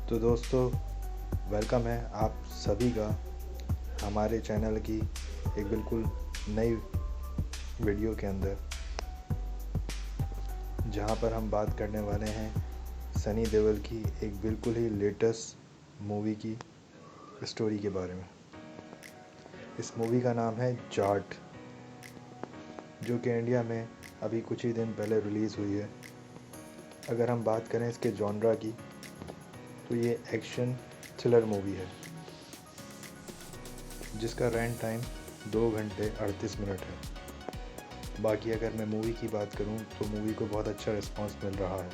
तो दोस्तों, वेलकम है आप सभी का हमारे चैनल की एक बिल्कुल नई वीडियो के अंदर, जहां पर हम बात करने वाले हैं सनी देओल की एक बिल्कुल ही लेटेस्ट मूवी की स्टोरी के बारे में। इस मूवी का नाम है जाट, जो कि इंडिया में अभी कुछ ही दिन पहले रिलीज़ हुई है। अगर हम बात करें इसके जॉनरा की, तो ये एक्शन थ्रिलर मूवी है जिसका रन टाइम 2 घंटे 38 मिनट है। बाकी अगर मैं मूवी की बात करूं तो मूवी को बहुत अच्छा रिस्पांस मिल रहा है।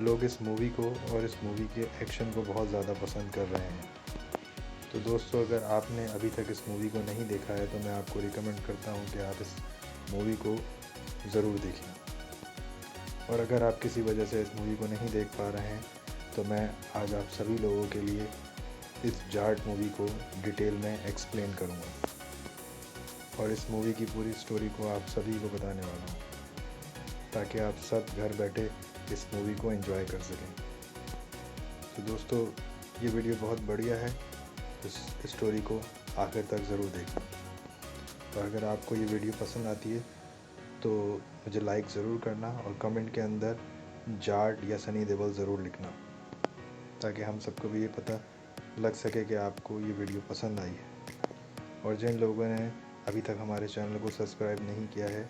लोग इस मूवी को और इस मूवी के एक्शन को बहुत ज़्यादा पसंद कर रहे हैं। तो दोस्तों, अगर आपने अभी तक इस मूवी को नहीं देखा है तो मैं आपको रिकमेंड करता हूं कि आप इस मूवी को ज़रूर देखें। और अगर आप किसी वजह से इस मूवी को नहीं देख पा रहे हैं तो मैं आज आप सभी लोगों के लिए इस जाट मूवी को डिटेल में एक्सप्लेन करूँगा और इस मूवी की पूरी स्टोरी को आप सभी को बताने वाला हूँ, ताकि आप सब घर बैठे इस मूवी को एंजॉय कर सकें। तो दोस्तों, ये वीडियो बहुत बढ़िया है, इस स्टोरी को आखिर तक ज़रूर देखें। और अगर आपको ये वीडियो पसंद आती है तो मुझे लाइक ज़रूर करना और कमेंट के अंदर जाट या सनी देओल ज़रूर लिखना, ताकि हम सबको भी ये पता लग सके कि आपको ये वीडियो पसंद आई है। और जिन लोगों ने अभी तक हमारे चैनल को सब्सक्राइब नहीं किया है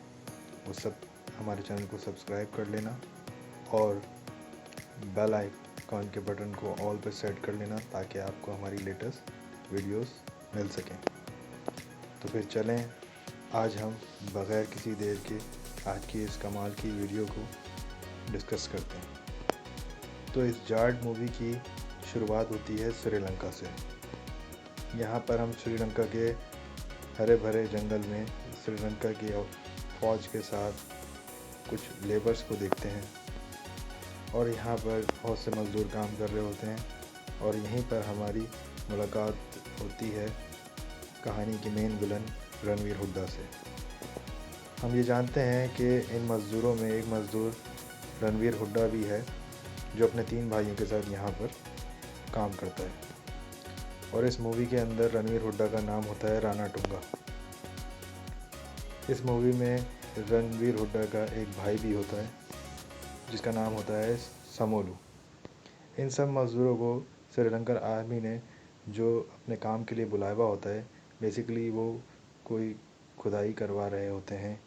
वो सब हमारे चैनल को सब्सक्राइब कर लेना और बेल आइकन के बटन को ऑल पे सेट कर लेना, ताकि आपको हमारी लेटेस्ट वीडियोस मिल सकें। तो फिर चलें, आज हम बग़ैर किसी देर के आज की इस कमाल की वीडियो को डिस्कस करते हैं। तो इस जाट मूवी की शुरुआत होती है श्रीलंका से। यहाँ पर हम श्रीलंका के हरे भरे जंगल में श्रीलंका की फ़ौज के साथ कुछ लेबर्स को देखते हैं और यहाँ पर बहुत से मज़दूर काम कर रहे होते हैं। और यहीं पर हमारी मुलाकात होती है कहानी के मेन विलन रणवीर हुड्डा से। हम ये जानते हैं कि इन मज़दूरों में एक मज़दूर रणवीर हुड्डा भी है, जो अपने 3 भाइयों के साथ यहाँ पर काम करता है। और इस मूवी के अंदर रणवीर हुड्डा का नाम होता है राणा टूंगा। इस मूवी में रणवीर हुड्डा का एक भाई भी होता है जिसका नाम होता है समोलू। इन सब मज़दूरों को श्रीलंकन आर्मी ने जो अपने काम के लिए बुलाया होता है, बेसिकली वो कोई खुदाई करवा रहे होते हैं,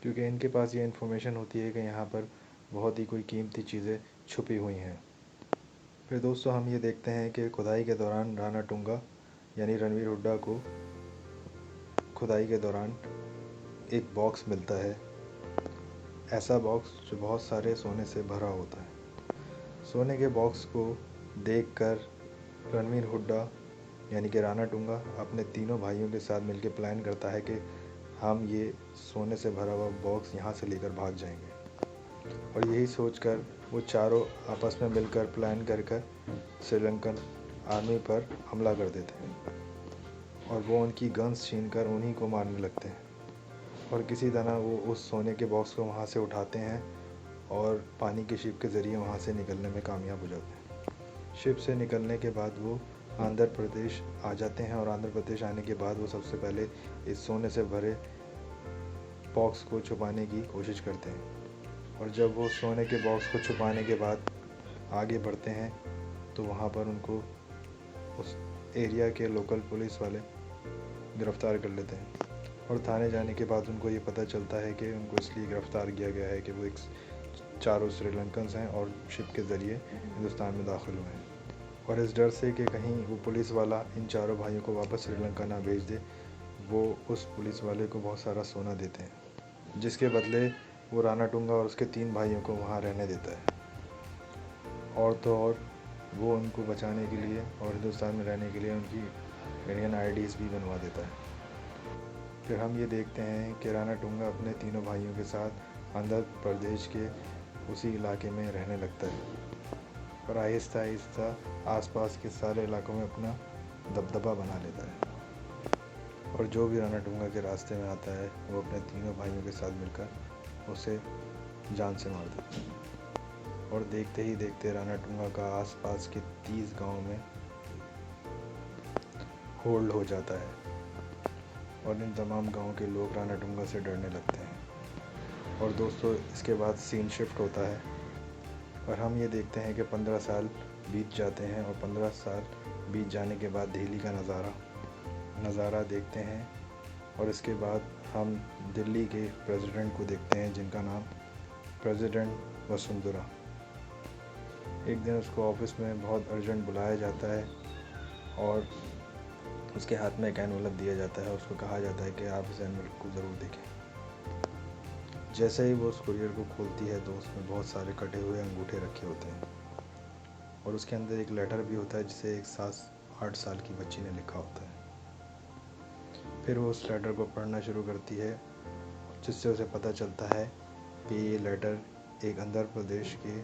क्योंकि इनके पास ये इन्फॉर्मेशन होती है कि यहाँ पर बहुत ही कोई कीमती चीज़ें छुपी हुई हैं। फिर दोस्तों, हम ये देखते हैं कि खुदाई के दौरान राणा टूंगा यानी रणवीर हुड्डा को खुदाई के दौरान एक बॉक्स मिलता है, ऐसा बॉक्स जो बहुत सारे सोने से भरा होता है। सोने के बॉक्स को देखकर रणवीर हुड्डा यानी कि राणा टूंगा अपने तीनों भाइयों के साथ मिलकर प्लान करता है कि हम ये सोने से भरा हुआ बॉक्स यहाँ से लेकर भाग जाएंगे। और यही सोचकर वो चारों आपस में मिलकर प्लान कर श्रीलंकन आर्मी पर हमला कर देते हैं और वो उनकी गन्स छीनकर उन्हीं को मारने लगते हैं। और किसी तरह वो उस सोने के बॉक्स को वहाँ से उठाते हैं और पानी के शिप के ज़रिए वहाँ से निकलने में कामयाब हो जाते हैं। शिप से निकलने के बाद वो आंध्र प्रदेश आ जाते हैं और आंध्र प्रदेश आने के बाद वो सबसे पहले इस सोने से भरे बॉक्स को छुपाने की कोशिश करते हैं। और जब वो सोने के बॉक्स को छुपाने के बाद आगे बढ़ते हैं तो वहाँ पर उनको उस एरिया के लोकल पुलिस वाले गिरफ़्तार कर लेते हैं। और थाने जाने के बाद उनको ये पता चलता है कि उनको इसलिए गिरफ़्तार किया गया है कि वो एक चारों श्रीलंकन्स हैं और शिप के ज़रिए हिंदुस्तान में दाखिल हुए हैं। और इस डर से कि कहीं वो पुलिस वाला इन चारों भाइयों को वापस श्रीलंका ना भेज दे, वो उस पुलिस वाले को बहुत सारा सोना देते हैं, जिसके बदले वो राणा टूंगा और उसके 3 भाइयों को वहाँ रहने देता है। और तो और वो उनको बचाने के लिए और हिंदुस्तान में रहने के लिए उनकी इंडियन आईडीज़ भी बनवा देता है। फिर हम ये देखते हैं कि राणा टूंगा अपने तीनों भाइयों के साथ आंध्र प्रदेश के उसी इलाके में रहने लगता है और आहिस्ता आहिस्ता आसपास के सारे इलाकों में अपना दबदबा बना लेता है। और जो भी राणा टूंगा के रास्ते में आता है वो अपने तीनों भाइयों के साथ मिलकर उसे जान से मार देता है। और देखते ही देखते रानाटुंगा का आसपास के 30 गांव में होल्ड हो जाता है और इन तमाम गांव के लोग रानाटुंगा से डरने लगते हैं। और दोस्तों, इसके बाद सीन शिफ्ट होता है और हम ये देखते हैं कि 15 साल बीत जाते हैं और 15 साल बीत जाने के बाद दिल्ली का नज़ारा देखते हैं। और इसके बाद हम दिल्ली के प्रेसिडेंट को देखते हैं जिनका नाम प्रेसिडेंट वसुंधरा। एक दिन उसको ऑफिस में बहुत अर्जेंट बुलाया जाता है और उसके हाथ में एक एनवलप दिया जाता है। उसको कहा जाता है कि आप इस एनवलप को ज़रूर देखें। जैसे ही वो उस कुरियर को खोलती है तो उसमें बहुत सारे कटे हुए अंगूठे रखे होते हैं और उसके अंदर एक लेटर भी होता है जिसे एक 8 साल की बच्ची ने लिखा होता है। फिर वो उस लेटर को पढ़ना शुरू करती है जिससे उसे पता चलता है कि ये लेटर एक आंध्र प्रदेश के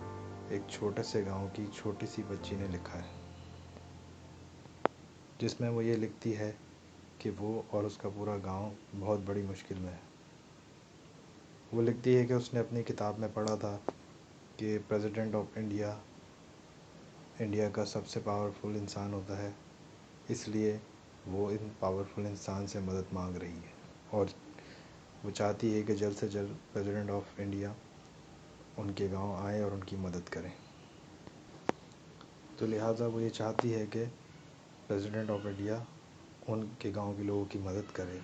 एक छोटे से गांव की छोटी सी बच्ची ने लिखा है, जिसमें वो ये लिखती है कि वो और उसका पूरा गांव बहुत बड़ी मुश्किल में है। वो लिखती है कि उसने अपनी किताब में पढ़ा था कि प्रेसिडेंट ऑफ इंडिया का सबसे पावरफुल इंसान होता है, इसलिए वो इन पावरफुल इंसान से मदद मांग रही है और वो चाहती है कि जल्द से जल्द प्रेसिडेंट ऑफ इंडिया उनके गांव आए और उनकी मदद करें। तो लिहाजा वो ये चाहती है कि प्रेसिडेंट ऑफ इंडिया उनके गांव के लोगों की मदद करे।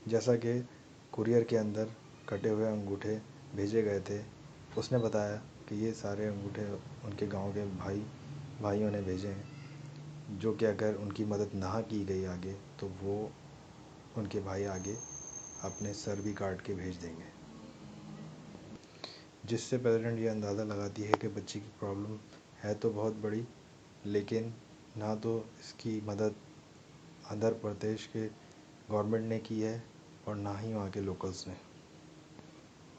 जैसा कि कुरियर के अंदर कटे हुए अंगूठे भेजे गए थे, उसने बताया कि ये सारे अंगूठे उनके गांव के भाइयों ने भेजे हैं, जो कि अगर उनकी मदद ना की गई आगे तो वो उनके भाई आगे अपने सर भी काट के भेज देंगे। जिससे प्रेसिडेंट ये अंदाज़ा लगाती है कि बच्ची की प्रॉब्लम है तो बहुत बड़ी, लेकिन ना तो इसकी मदद आंध्र प्रदेश के गवर्नमेंट ने की है और ना ही वहाँ के लोकल्स ने।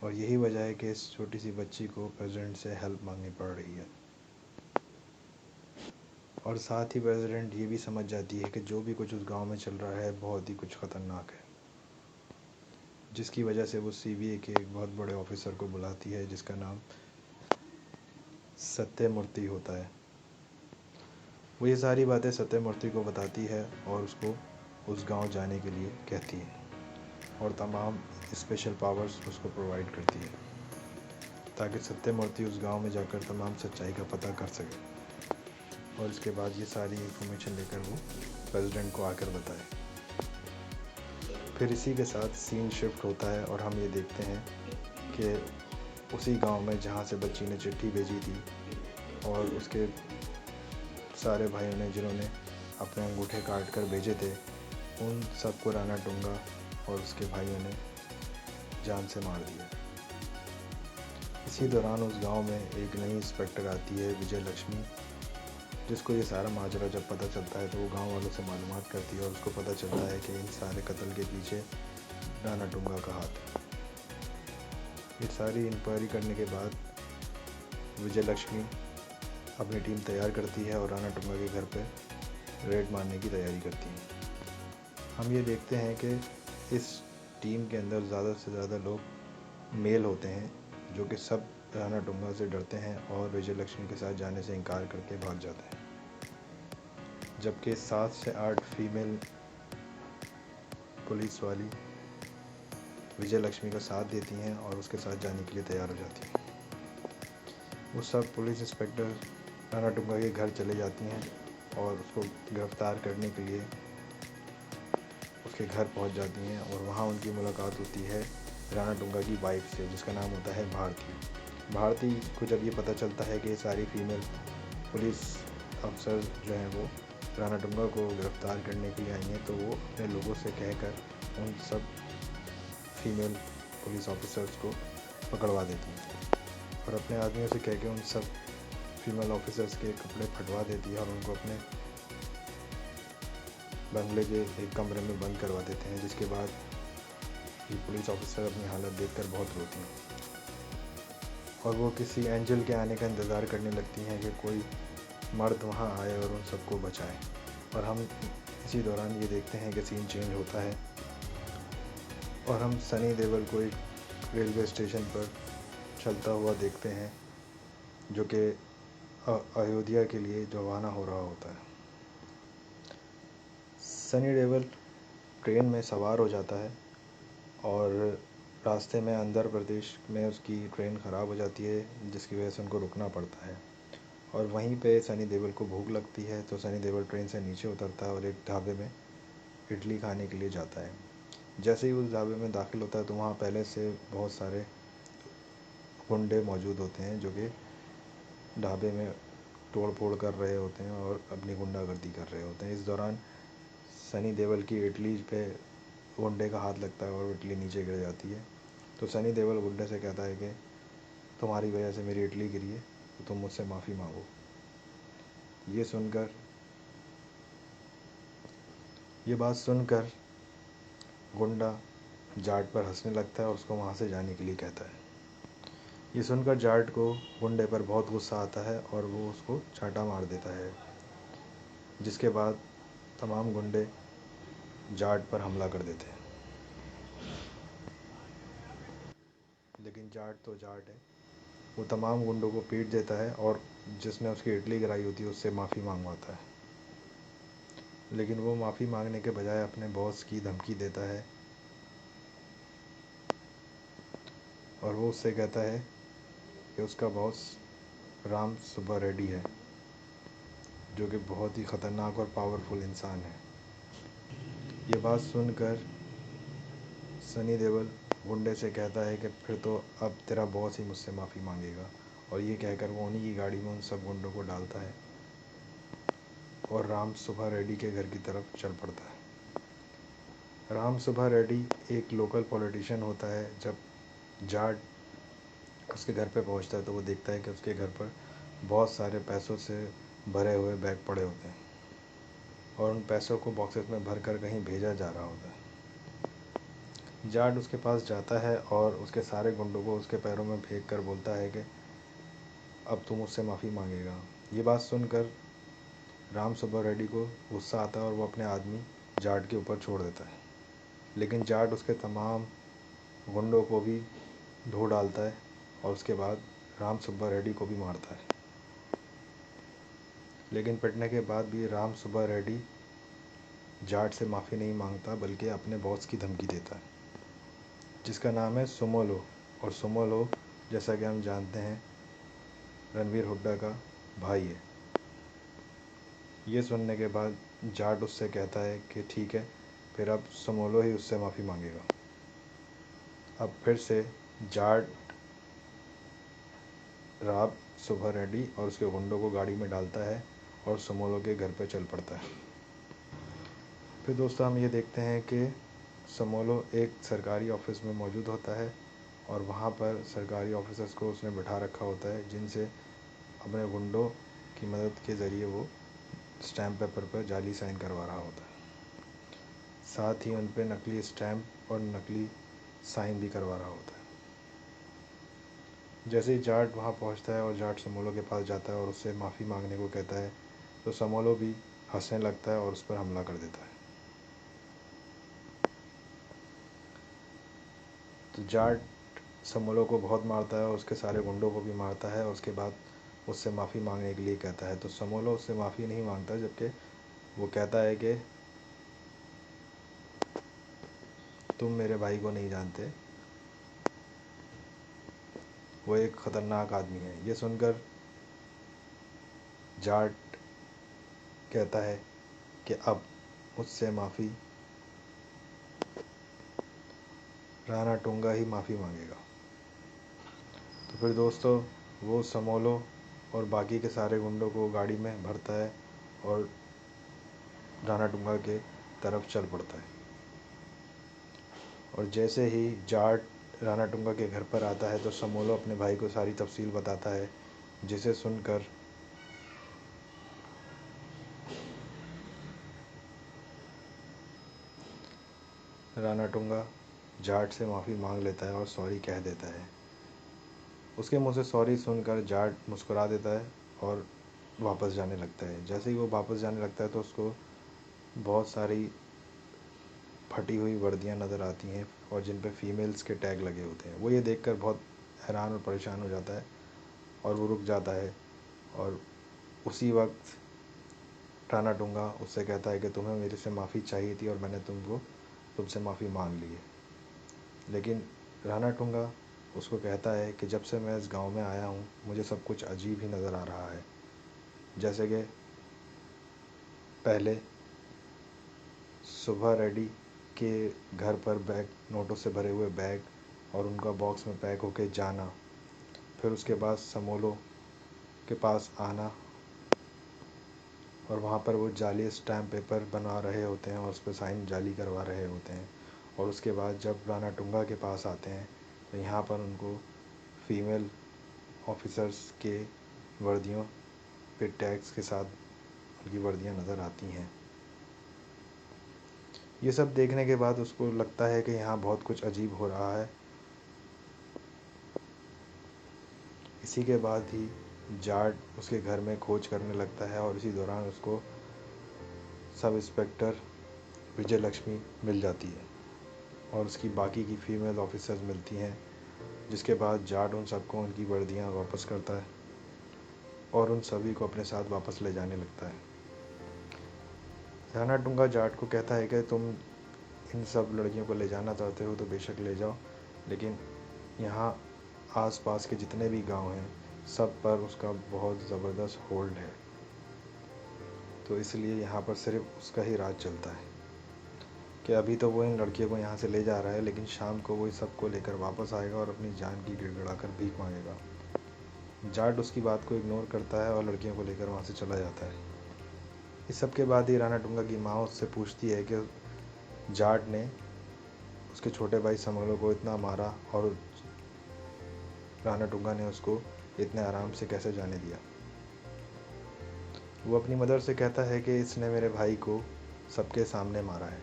और यही वजह है कि इस छोटी सी बच्ची को प्रेसिडेंट से हेल्प मांगनी पड़ रही है। और साथ ही प्रेसिडेंट ये भी समझ जाती है कि जो भी कुछ उस गांव में चल रहा है बहुत ही कुछ ख़तरनाक है, जिसकी वजह से वो सीबीआई के एक बहुत बड़े ऑफिसर को बुलाती है जिसका नाम सत्यमूर्ति होता है। वो ये सारी बातें सत्यमूर्ति को बताती है और उसको उस गांव जाने के लिए कहती है और तमाम स्पेशल पावर्स उसको प्रोवाइड करती है ताकि सत्यमूर्ति उस गांव में जाकर तमाम सच्चाई का पता कर सके और इसके बाद ये सारी इन्फॉर्मेशन लेकर वो प्रेसिडेंट को आकर बताए। फिर इसी के साथ सीन शिफ्ट होता है और हम ये देखते हैं कि उसी गांव में जहाँ से बच्ची ने चिट्ठी भेजी थी और उसके सारे भाइयों ने जिन्होंने अपने अंगूठे काट कर भेजे थे, उन सबको रानाटुंगा और उसके भाइयों ने जान से मार दिया। इसी दौरान उस गांव में एक नई इंस्पेक्टर आती है, विजय लक्ष्मी, जिसको ये सारा माजरा जब पता चलता है तो वो गांव वालों से मालूमात करती है और उसको पता चलता है कि इन सारे कत्ल के पीछे रानाटुंगा का हाथ है। ये सारी इंक्वायरी करने के बाद विजय लक्ष्मी अपनी टीम तैयार करती है और रानाटुंगा के घर पे रेड मारने की तैयारी करती है। हम ये देखते हैं कि इस टीम के अंदर ज़्यादा से ज़्यादा लोग मेल होते हैं जो कि सब रानाटुंगा से डरते हैं और विजय लक्ष्मी के साथ जाने से इनकार करके भाग जाते हैं, जबकि 7 से 8 फीमेल पुलिस वाली विजय लक्ष्मी का साथ देती हैं और उसके साथ जाने के लिए तैयार हो जाती हैं। वो सब पुलिस इंस्पेक्टर रानाटुंगा के घर चले जाती हैं और उसको गिरफ्तार करने के लिए उसके घर पहुंच जाती हैं और वहां उनकी मुलाकात होती है रानाटुंगा की वाइफ से, जिसका नाम होता है भारती को जब ये पता चलता है कि सारी फीमेल पुलिस अफसर जो हैं वो रानाटुंगा को गिरफ्तार करने के लिए आई हैं, तो वो अपने लोगों से कहकर उन सब फीमेल पुलिस ऑफिसर्स को पकड़वा देती हैं और अपने आदमियों से कह के उन सब फीमेल ऑफिसर्स के कपड़े फटवा देती है और उनको अपने बंगले के एक कमरे में बंद करवा देते हैं, जिसके बाद ये पुलिस ऑफिसर अपनी हालत देखकर बहुत रोती हैं और वो किसी एंजल के आने का इंतज़ार करने लगती हैं कि कोई मर्द वहाँ आए और उन सबको बचाए। और हम इसी दौरान ये देखते हैं कि सीन चेंज होता है और हम सनी देओल को एक रेलवे स्टेशन पर चलता हुआ देखते हैं जो कि अयोध्या के लिए रवाना हो रहा होता है। सनी देओल ट्रेन में सवार हो जाता है और रास्ते में आंध्र प्रदेश में उसकी ट्रेन ख़राब हो जाती है, जिसकी वजह से उनको रुकना पड़ता है। और वहीं पे सनी देओल को भूख लगती है, तो सनी देओल ट्रेन से नीचे उतरता है और एक ढाबे में इडली खाने के लिए जाता है। जैसे ही उस ढाबे में दाखिल होता है तो वहाँ पहले से बहुत सारे गुंडे मौजूद होते हैं जो कि ढाबे में तोड़ फोड़ कर रहे होते हैं और अपनी गुंडागर्दी कर रहे होते हैं। इस दौरान सनी देओल की इडली पे गुंडे का हाथ लगता है और इडली नीचे गिर जाती है। तो सनी देओल गुंडे से कहता है कि तुम्हारी वजह से मेरी इडली गिरी है, तो तुम मुझसे माफ़ी मांगो। ये बात सुनकर गुंडा जाट पर हंसने लगता है और उसको वहाँ से जाने के लिए कहता है। ये सुनकर जाट को गुंडे पर बहुत गुस्सा आता है और वो उसको चांटा मार देता है, जिसके बाद तमाम गुंडे जाट पर हमला कर देते हैं। लेकिन जाट तो जाट है, वो तमाम गुंडों को पीट देता है और जिसने उसकी इडली गिराई होती है उससे माफ़ी मांगवाता है। लेकिन वो माफ़ी मांगने के बजाय अपने बॉस की धमकी देता है और वो उससे कहता है कि उसका बॉस राम सुब्बा रेड्डी है, जो कि बहुत ही ख़तरनाक और पावरफुल इंसान है। ये बात सुनकर सनी देओल गुंडे से कहता है कि फिर तो अब तेरा बॉस ही मुझसे माफ़ी मांगेगा, और ये कहकर वो उन्हीं की गाड़ी में उन सब गुंडों को डालता है और राम सुब्बा रेड्डी के घर की तरफ चल पड़ता है। राम सुब्बा रेड्डी एक लोकल पॉलिटिशियन होता है। जब जाट उसके घर पे पहुंचता है तो वो देखता है कि उसके घर पर बहुत सारे पैसों से भरे हुए बैग पड़े होते हैं और उन पैसों को बॉक्सेस में भर कर कहीं भेजा जा रहा होता है। जाट उसके पास जाता है और उसके सारे गुंडों को उसके पैरों में फेंक कर बोलता है कि अब तू मुझसे माफ़ी मांगेगा। ये बात सुनकर राम सुब्बा रेड्डी को गुस्सा आता है और वो अपने आदमी जाट के ऊपर छोड़ देता है। लेकिन जाट उसके तमाम गुंडों को भी धो डालता है और उसके बाद राम सुब्बा रेड्डी को भी मारता है। लेकिन पिटने के बाद भी राम सुब्बा रेड्डी जाट से माफ़ी नहीं मांगता, बल्कि अपने बॉस की धमकी देता है, जिसका नाम है सुमोलो। और सुमोलो, जैसा कि हम जानते हैं, रणवीर हुड्डा का भाई है। ये सुनने के बाद जाट उससे कहता है कि ठीक है, फिर अब सुमोलो ही उससे माफ़ी मांगेगा। अब फिर से जाट राम सुब्बा रेड्डी और उसके गुंडों को गाड़ी में डालता है और सुमोलो के घर पर चल पड़ता है। फिर दोस्तों हम ये देखते हैं कि सुमोलो एक सरकारी ऑफिस में मौजूद होता है और वहाँ पर सरकारी ऑफिसर्स को उसने बिठा रखा होता है, जिनसे अपने गुंडों की मदद के ज़रिए वो स्टैम्प पेपर पर जाली साइन करवा रहा होता है। साथ ही उन पर नकली स्टैम्प और नकली साइन भी करवा रहा होता है। जैसे ही जाट वहाँ पहुँचता है और जाट समोलो के पास जाता है और उससे माफ़ी मांगने को कहता है, तो समोलो भी हंसने लगता है और उस पर हमला कर देता है। तो जाट समोलो को बहुत मारता है और उसके सारे गुंडों को भी मारता है और उसके बाद उससे माफ़ी मांगने के लिए कहता है। तो समोलो उससे माफ़ी नहीं मांगता, जबकि वो कहता है कि तुम मेरे भाई को नहीं जानते, वो एक ख़तरनाक आदमी है। ये सुनकर जाट कहता है कि अब मुझसे माफ़ी राणा टूंगा ही माफ़ी मांगेगा। तो फिर दोस्तों वो समोलो और बाकी के सारे गुंडों को गाड़ी में भरता है और राणा टूंगा के तरफ चल पड़ता है। और जैसे ही जाट राणा टूंगा के घर पर आता है तो समोलो अपने भाई को सारी तफसील बताता है, जिसे सुनकर राणा टूंगा जाट से माफ़ी मांग लेता है और सॉरी कह देता है। उसके मुँह से सॉरी सुनकर जाट मुस्कुरा देता है और वापस जाने लगता है। जैसे ही वो वापस जाने लगता है तो उसको बहुत सारी फटी हुई वर्दियाँ नज़र आती हैं और जिन पे फीमेल्स के टैग लगे होते हैं। वो ये देखकर बहुत हैरान और परेशान हो जाता है और वो रुक जाता है। और उसी वक्त राणा टूंगा उससे कहता है कि तुम्हें मेरे से माफ़ी चाहिए थी और मैंने तुमसे माफ़ी मांग ली है। लेकिन राणा टूंगा उसको कहता है कि जब से मैं इस गांव में आया हूँ मुझे सब कुछ अजीब ही नज़र आ रहा है। जैसे कि पहले सुबह रेड्डी के घर पर बैग, नोटों से भरे हुए बैग और उनका बॉक्स में पैक होके जाना, फिर उसके बाद समोलो के पास आना और वहाँ पर वो जाली स्टैम्प पेपर बना रहे होते हैं और उस पर साइन जाली करवा रहे होते हैं। और उसके बाद जब राणा टूंगा के पास आते हैं तो यहाँ पर उनको फीमेल ऑफिसर्स के वर्दियों पे टैग्स के साथ उनकी वर्दियाँ नज़र आती हैं। ये सब देखने के बाद उसको लगता है कि यहाँ बहुत कुछ अजीब हो रहा है। इसी के बाद ही जाट उसके घर में खोज करने लगता है और इसी दौरान उसको सब इंस्पेक्टर विजय लक्ष्मी मिल जाती है और उसकी बाकी की फीमेल ऑफिसर्स मिलती हैं। जिसके बाद जाट उन सबको उनकी वर्दियाँ वापस करता है और उन सभी को अपने साथ वापस ले जाने लगता है। राणा टूंगा जाट को कहता है कि तुम इन सब लड़कियों को ले जाना चाहते हो तो बेशक ले जाओ, लेकिन यहाँ आसपास के जितने भी गांव हैं सब पर उसका बहुत ज़बरदस्त होल्ड है, तो इसलिए यहाँ पर सिर्फ उसका ही राज चलता है कि अभी तो वो इन लड़कियों को यहाँ से ले जा रहा है, लेकिन शाम को वो इस सबको लेकर वापस आएगा और अपनी जान की गिड़गिड़ा कर भीख मांगेगा। जाट उसकी बात को इग्नोर करता है और लड़कियों को लेकर वहाँ से चला जाता है। इस सब के बाद ही राणा टूंगा की माँ उससे पूछती है कि जाट ने उसके छोटे भाई समोलो को इतना मारा और राणा टूंगा ने उसको इतने आराम से कैसे जाने दिया। वो अपनी मदर से कहता है कि इसने मेरे भाई को सबके सामने मारा है,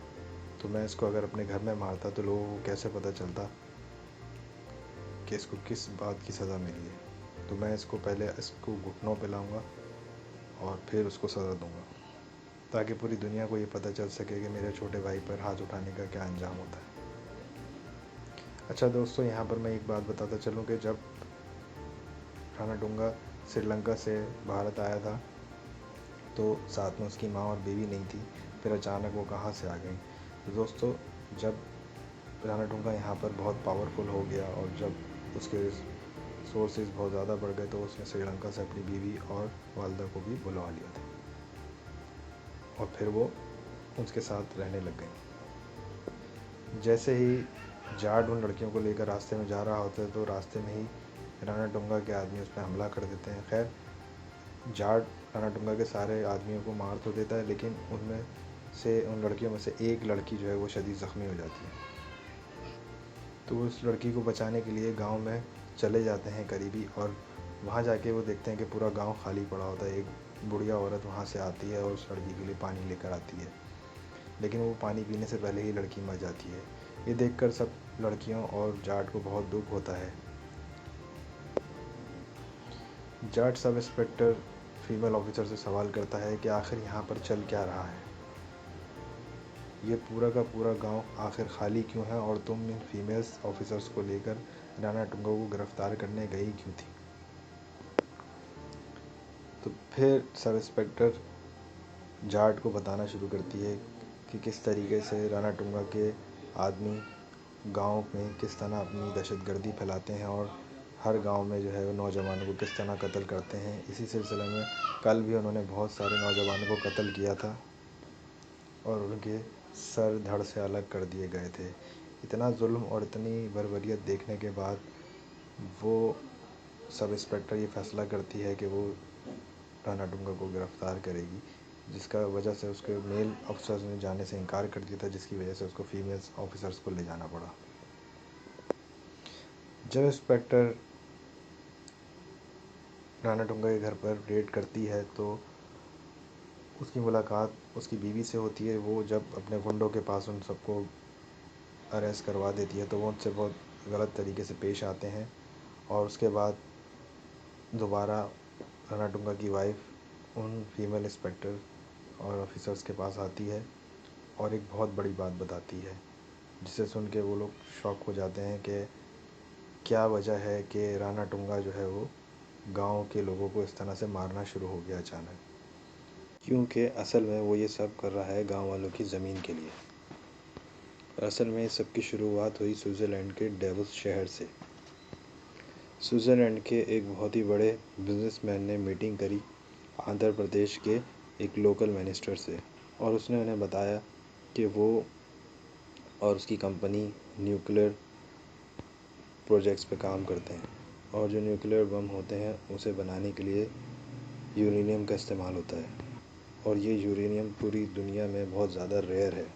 तो मैं इसको अगर अपने घर में मारता तो लोगों को कैसे पता चलता कि इसको किस बात की सज़ा मिली है। तो मैं इसको पहले इसको घुटनों पे लाऊंगा और फिर उसको सज़ा दूंगा, ताकि पूरी दुनिया को ये पता चल सके कि मेरे छोटे भाई पर हाथ उठाने का क्या अंजाम होता है। अच्छा दोस्तों, यहाँ पर मैं एक बात बताता चलूँ कि जब राणा टूंगा श्रीलंका से भारत आया था तो साथ में उसकी माँ और बीवी नहीं थी, फिर अचानक वो कहाँ से आ गई। तो दोस्तों, जब राणा टूंगा यहाँ पर बहुत पावरफुल हो गया और जब उसके सोर्सेज बहुत ज़्यादा बढ़ गए तो उसने श्रीलंका से अपनी बीवी और वालदा को भी बुलवा लिया था और फिर वो उसके साथ रहने लग गई। जैसे ही जाट उन लड़कियों को लेकर रास्ते में जा रहा होता है तो रास्ते में ही राणा टूंगा के आदमी उस पर हमला कर देते हैं। खैर, जाट राणा टूंगा के सारे आदमियों को मार तो देता है, लेकिन उन लड़कियों में से एक लड़की जो है वो शदीद ज़ख्मी हो जाती है। तो उस लड़की को बचाने के लिए गांव में चले जाते हैं करीबी, और वहाँ जाके वो देखते हैं कि पूरा गांव खाली पड़ा होता है। एक बुढ़िया औरत वहाँ से आती है और उस लड़की के लिए पानी लेकर आती है, लेकिन वो पानी पीने से पहले ही लड़की मर जाती है। ये देखकर सब लड़कियों और जाट को बहुत दुख होता है। Jat sub inspector female officer से सवाल करता है कि आखिर यहाँ पर चल क्या रहा है, ये पूरा का पूरा गांव आखिर खाली क्यों है और तुम इन फीमेल्स ऑफिसर्स को लेकर राणा टूंगा को गिरफ्तार करने गई क्यों थी। तो फिर सब इंस्पेक्टर जाट को बताना शुरू करती है कि किस तरीके से राणा टूंगा के आदमी गांव में किस तरह अपनी दहशतगर्दी फैलाते हैं और हर गांव में जो है वो नौजवानों को किस तरह कत्ल करते हैं। इसी सिलसिले में कल भी उन्होंने बहुत सारे नौजवानों को कत्ल किया था और उनके सर धड़ से अलग कर दिए गए थे। इतना जुल्म और इतनी बर्बरियत देखने के बाद वो सब इंस्पेक्टर ये फैसला करती है कि वो राणा टूंगा को गिरफ़्तार करेगी, जिसका वजह से उसके मेल ऑफिसर्स ने जाने से इनकार कर दिया था, जिसकी वजह से उसको फीमेल ऑफिसर्स को ले जाना पड़ा। जब इंस्पेक्टर राणा टूंगा के घर पर रेड करती है तो उसकी मुलाकात उसकी बीवी से होती है। वो जब अपने गुंडों के पास उन सबको अरेस्ट करवा देती है तो वो उनसे बहुत गलत तरीके से पेश आते हैं और उसके बाद दोबारा राणा टूंगा की वाइफ उन फीमेल इंस्पेक्टर और ऑफिसर्स के पास आती है और एक बहुत बड़ी बात बताती है, जिसे सुन के वो लोग शॉक हो जाते हैं कि क्या वजह है कि राणा टूंगा जो है वो गांव के लोगों को इस तरह से मारना शुरू हो गया अचानक, क्योंकि असल में वो ये सब कर रहा है गांव वालों की ज़मीन के लिए। असल में इस सब की शुरुआत हुई स्विट्ज़रलैंड के डेवोस शहर से। स्विट्ज़रलैंड के एक बहुत ही बड़े बिजनेसमैन ने मीटिंग करी आंध्र प्रदेश के एक लोकल मिनिस्टर से, और उसने उन्हें बताया कि वो और उसकी कंपनी न्यूक्लियर प्रोजेक्ट्स पे काम करते हैं, और जो न्यूक्लियर बम होते हैं उसे बनाने के लिए यूरेनियम का इस्तेमाल होता है, और ये यूरेनियम पूरी दुनिया में बहुत ज़्यादा रेयर है।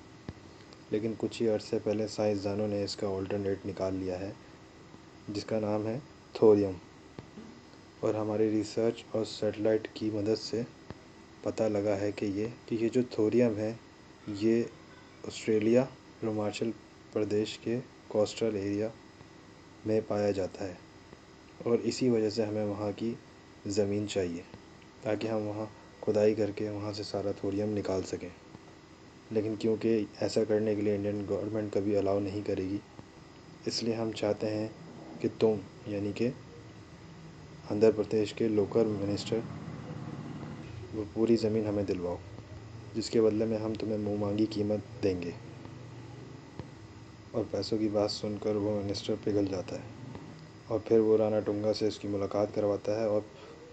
लेकिन कुछ ही अर्से पहले साइंसदानों ने इसका ऑल्टरनेट निकाल लिया है जिसका नाम है थोरियम, और हमारी रिसर्च और सैटेलाइट की मदद से पता लगा है कि ये जो थोरियम है ये ऑस्ट्रेलिया और हिमाचल प्रदेश के कोस्टल एरिया में पाया जाता है, और इसी वजह से हमें वहाँ की ज़मीन चाहिए ताकि हम वहाँ खुदाई करके वहाँ से सारा थोरियम निकाल सकें। लेकिन क्योंकि ऐसा करने के लिए इंडियन गवर्नमेंट कभी अलाउ नहीं करेगी, इसलिए हम चाहते हैं कि तुम यानी कि आंध्र प्रदेश के लोकल मिनिस्टर वो पूरी ज़मीन हमें दिलवाओ, जिसके बदले में हम तुम्हें मुँह मांगी कीमत देंगे। और पैसों की बात सुनकर वो मिनिस्टर पिघल जाता है, और फिर वो राणा टुंगा से उसकी मुलाकात करवाता है, और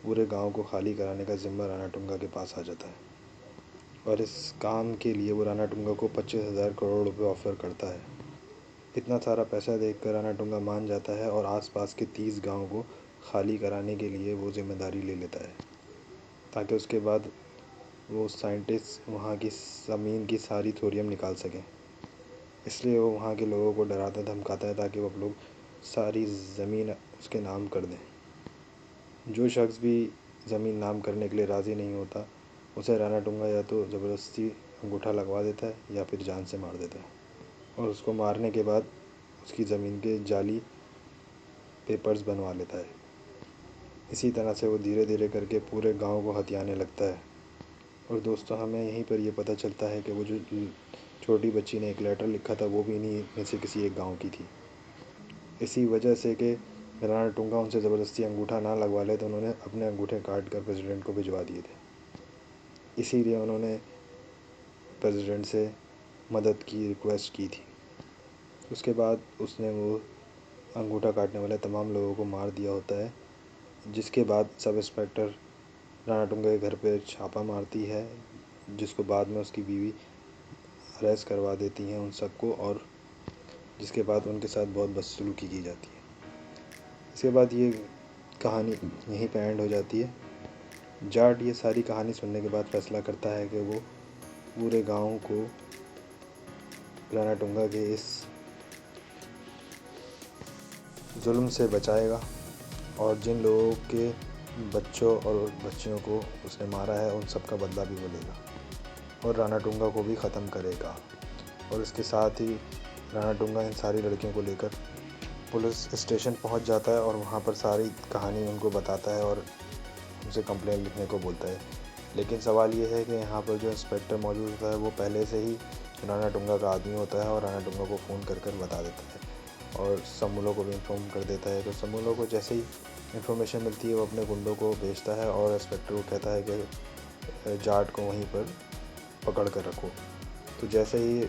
पूरे गांव को खाली कराने का ज़िम्मा राणा टुंगा के पास आ जाता है। और इस काम के लिए वो राणा टुंगा को 25,000 करोड़ रुपए ऑफ़र करता है। इतना सारा पैसा देखकर राणा टुंगा मान जाता है और आसपास के 30 गांव को खाली कराने के लिए वो जिम्मेदारी ले लेता है, ताकि उसके बाद वो साइंटिस्ट वहाँ की ज़मीन की सारी थोरियम निकाल सकें। इसलिए वो वहाँ के लोगों को डराता धमकाता है ताकि वो लोग सारी ज़मीन उसके नाम कर दें। जो शख्स भी ज़मीन नाम करने के लिए राज़ी नहीं होता उसे राणा टुंगा या तो ज़बरदस्ती अंगूठा लगवा देता है या फिर जान से मार देता है, और उसको मारने के बाद उसकी ज़मीन के जाली पेपर्स बनवा लेता है। इसी तरह से वो धीरे धीरे करके पूरे गांव को हथियाने लगता है। और दोस्तों, हमें यहीं पर ये पता चलता है कि वो जो छोटी बच्ची ने एक लेटर लिखा था वो भी इन्हीं में से किसी एक गांव की थी। इसी वजह से कि राणा टुंगा उनसे ज़बरदस्ती अंगूठा ना लगवा ले तो उन्होंने अपने अंगूठे काट कर प्रेसिडेंट को भिजवा दिए थे। इसीलिए उन्होंने प्रेसिडेंट से मदद की रिक्वेस्ट की थी। उसके बाद उसने वो अंगूठा काटने वाले तमाम लोगों को मार दिया होता है, जिसके बाद सब इंस्पेक्टर राणा टुंगा के घर पे छापा मारती है, जिसको बाद में उसकी बीवी अरेस्ट करवा देती हैं उन सबको, और जिसके बाद उनके साथ बहुत बदसलूकी की जाती है। इसके बाद ये कहानी यहीं पे एंड हो जाती है। जाट ये सारी कहानी सुनने के बाद फैसला करता है कि वो पूरे गांव को राणा टुंगा के इस जुल्म से बचाएगा, और जिन लोगों के बच्चों और बच्चियों को उसने मारा है उन सब का बदला भी वो लेगा, और राणा टुंगा को भी ख़त्म करेगा। और इसके साथ ही राणा टुंगा इन सारी लड़कियों को लेकर पुलिस स्टेशन पहुंच जाता है और वहां पर सारी कहानी उनको बताता है और उनसे कंप्लेंट लिखने को बोलता है। लेकिन सवाल ये है कि यहाँ पर जो इंस्पेक्टर मौजूद होता है वो पहले से ही राणा टुंगा का आदमी होता है, और राणा टुंगा को फ़ोन कर कर बता देता है और समूलों को भी इन्फॉर्म कर देता है। तो समूलों को जैसे ही इन्फॉर्मेशन मिलती है वो अपने गुंडों को भेजता है, और इंस्पेक्टर को कहता है कि जाट को वहीं पर पकड़ कर रखो। तो जैसे ही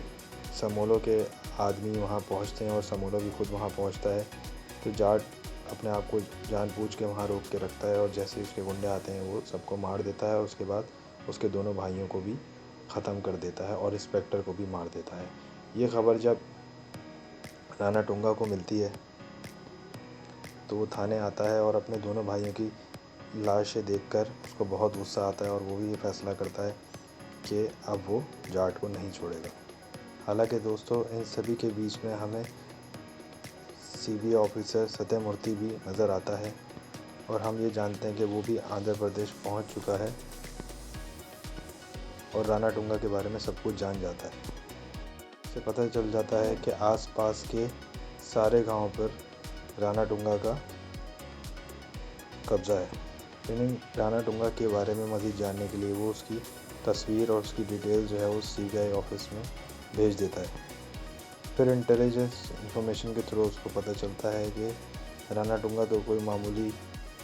समूलों के आदमी वहाँ पहुँचते हैं और समूलों भी खुद वहाँ पहुँचता है, तो जाट अपने आप को जानबूझ के वहाँ रोक के रखता है, और जैसे ही उसके गुंडे आते हैं वो सबको मार देता है। उसके बाद उसके दोनों भाइयों को भी ख़त्म कर देता है और इंस्पेक्टर को भी मार देता है। ये खबर जब राणा टुंगा को मिलती है तो वो थाने आता है और अपने दोनों भाइयों की लाशें देखकर उसको बहुत गुस्सा आता है, और वो भी ये फैसला करता है कि अब वो जाट को नहीं छोड़ेगा। हालांकि दोस्तों, इन सभी के बीच में हमें सीबीआई ऑफिसर सत्यमूर्ति भी नज़र आता है, और हम ये जानते हैं कि वो भी आंध्र प्रदेश पहुंच चुका है और राणा टुंगा के बारे में सब कुछ जान जाता है। इससे पता चल जाता है कि आसपास के सारे गांवों पर राणा टुंगा का कब्ज़ा है। लेकिन राणा टुंगा के बारे में मज़ीद जानने के लिए वो उसकी तस्वीर और उसकी डिटेल जो है वो सीबीआई ऑफिस में भेज देता है। फिर इंटेलिजेंस इंफॉर्मेशन के थ्रू उसको पता चलता है कि राणा टुंगा तो कोई मामूली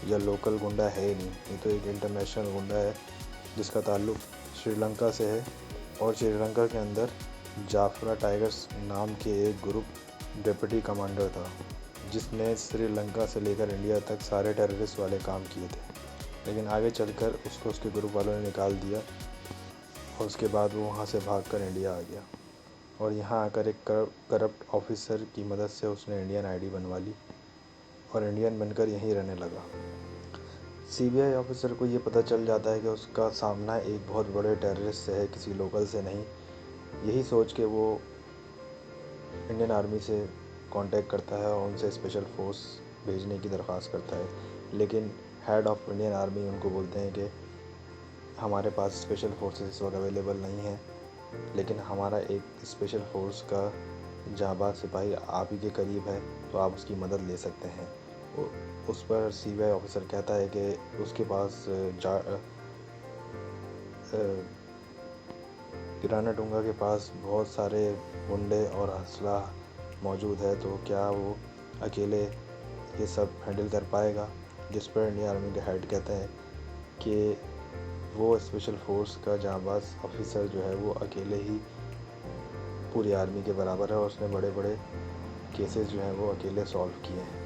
यह लोकल गुंडा है ही नहीं, ये तो एक इंटरनेशनल गुंडा है जिसका ताल्लुक श्रीलंका से है। और श्रीलंका के अंदर जाफरा टाइगर्स नाम के एक ग्रुप डिप्टी कमांडर था जिसने श्रीलंका से लेकर इंडिया तक सारे टेररिस्ट वाले काम किए थे। लेकिन आगे चलकर उसको उसके ग्रुप वालों ने निकाल दिया और उसके बाद वो वहाँ से भागकर इंडिया आ गया और यहाँ आकर एक करप्ट ऑफिसर की मदद से उसने इंडियन आईडी बनवा ली और इंडियन बनकर यहीं रहने लगा। सीबीआई ऑफिसर को ये पता चल जाता है कि उसका सामना एक बहुत बड़े टेररिस्ट से है, किसी लोकल से नहीं। यही सोच के वो इंडियन आर्मी से कांटेक्ट करता है और उनसे स्पेशल फोर्स भेजने की दरख्वास्त करता है। लेकिन हेड ऑफ इंडियन आर्मी उनको बोलते हैं कि हमारे पास स्पेशल फोर्सेस इस वक्त अवेलेबल नहीं है, लेकिन हमारा एक स्पेशल फोर्स का जांबाज सिपाही आप ही के करीब है, तो आप उसकी मदद ले सकते हैं। उस पर सीबीआई ऑफिसर कहता है कि उसके पास पिरानाटुंगा के पास बहुत सारे गुंडे और असला मौजूद है, तो क्या वो अकेले ये सब हैंडल कर पाएगा। जिस पर इंडियन आर्मी के हेड कहते हैं कि वो स्पेशल फोर्स का जांबाज ऑफिसर जो है वो अकेले ही पूरी आर्मी के बराबर है और उसने बड़े बड़े केसेस जो हैं वो अकेले सॉल्व किए हैं।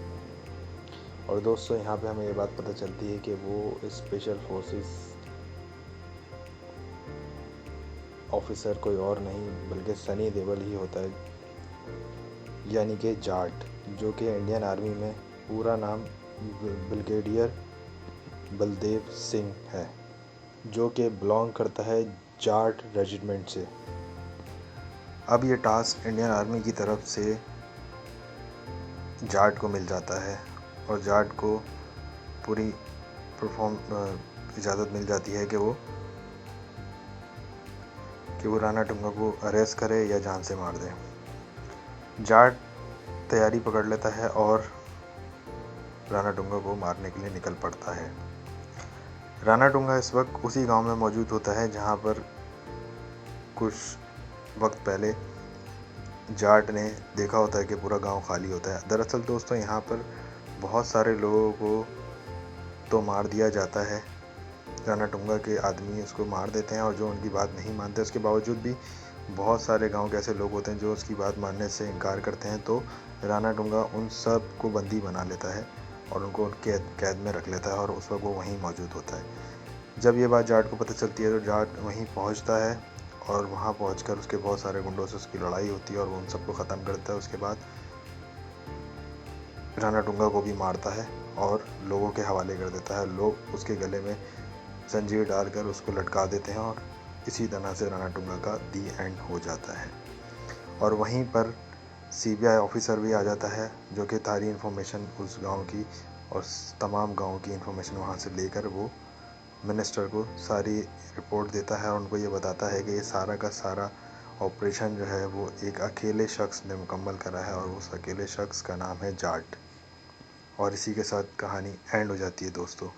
और दोस्तों यहाँ पे हमें ये बात पता चलती है कि वो स्पेशल फोर्सेस ऑफिसर कोई और नहीं बल्कि सनी देओल ही होता है, यानी कि जाट, जो कि इंडियन आर्मी में पूरा नाम ब्रिगेडियर बलदेव सिंह है, जो कि बिलोंग करता है जाट रेजिमेंट से। अब ये टास्क इंडियन आर्मी की तरफ से जाट को मिल जाता है और जाट को पूरी इजाज़त मिल जाती है कि वो रानाटुंगा को अरेस्ट करे या जान से मार दे। जाट तैयारी पकड़ लेता है और रानाटुंगा को मारने के लिए निकल पड़ता है। रानाटुंगा इस वक्त उसी गांव में मौजूद होता है जहां पर कुछ वक्त पहले जाट ने देखा होता है कि पूरा गांव खाली होता है। दरअसल दोस्तों यहाँ पर बहुत सारे लोगों को तो मार दिया जाता है, रानाटुंगा के आदमी उसको मार देते हैं और जो उनकी बात नहीं मानते उसके बावजूद भी बहुत सारे गांव के ऐसे लोग होते हैं जो उसकी बात मानने से इनकार करते हैं। तो रानाटुंगा उन सब को बंदी बना लेता है और उनको कैद में रख लेता है और उस वक्त वो वहीं मौजूद होता है। जब ये बात जाट को पता चलती है तो जाट वहीं पहुंचता है और वहां पहुंचकर उसके बहुत सारे गुंडों से उसकी लड़ाई होती है और वो उन सबको ख़त्म करता है। उसके बाद रानाटुंगा को भी मारता है और लोगों के हवाले कर देता है। लोग उसके गले में जंजीर डालकर उसको लटका देते हैं और इसी तरह से रानाटुंगा का दी एंड हो जाता है। और वहीं पर सीबीआई ऑफिसर भी आ जाता है जो कि सारी इन्फॉर्मेशन उस गांव की और तमाम गांव की इन्फॉर्मेशन वहां से लेकर वो मिनिस्टर को सारी रिपोर्ट देता है और उनको ये बताता है कि ये सारा का सारा ऑपरेशन जो है वो एक अकेले शख्स ने मुकम्मल करा है और उस अकेले शख्स का नाम है जाट। और इसी के साथ कहानी एंड हो जाती है दोस्तों।